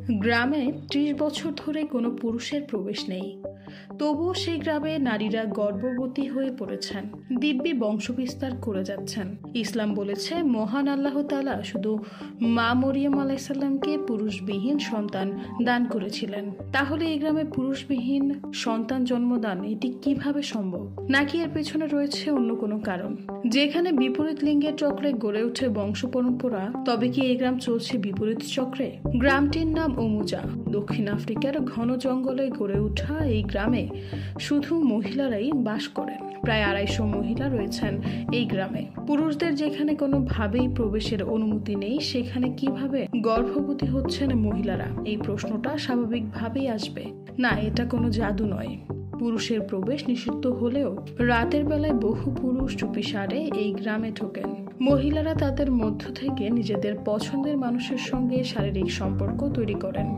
গ্রামে ৩০ বছর ধরে কোনো পুরুষের প্রবেশ নেই, তবুও সেই গ্রামে নারীরা গর্ভবতী হয়ে পড়েছেন, দিব্যি বংশবিস্তার করে যাচ্ছেন। ইসলাম বলেছে মহান আল্লাহ তাআলা শুধু মা মরিয়ম আলাইসাল্লামকে পুরুষবিহীন সন্তান দান করেছিলেন। তাহলে এই গ্রামে পুরুষবিহীন সন্তান জন্মদান এটি কিভাবে সম্ভব? নাকি এর পেছনে রয়েছে অন্য কোনো কারণ? যেখানে বিপরীত লিঙ্গের চক্রে গড়ে ওঠে বংশ পরম্পরা, তবে কি এই গ্রাম চলছে বিপরীত চক্রে? গ্রামটির নাম ওমুজা। দক্ষিণ আফ্রিকার ঘন জঙ্গলে গড়ে ওঠা এই গ্রামে শুধু মহিলারাই বাস করেন। প্রায় ২৫০ মহিলা রয়েছেন এই গ্রামে। পুরুষদের যেখানে কোনোভাবেই প্রবেশের অনুমতি নেই, সেখানে কিভাবে গর্ভবতী হচ্ছেন মহিলারা? এই প্রশ্নটা স্বাভাবিকভাবেই আসবে। না, এটা কোনো জাদু নয়। পুরুষের প্রবেশ নিষিদ্ধ হলেও রাতের বেলায় বহু পুরুষ চুপিসারে এই গ্রামে ঢোকেন। মহিলারা তাদের মধ্য থেকে নিজেদের পছন্দের মানুষের সঙ্গে শারীরিক সম্পর্ক তৈরি করেন।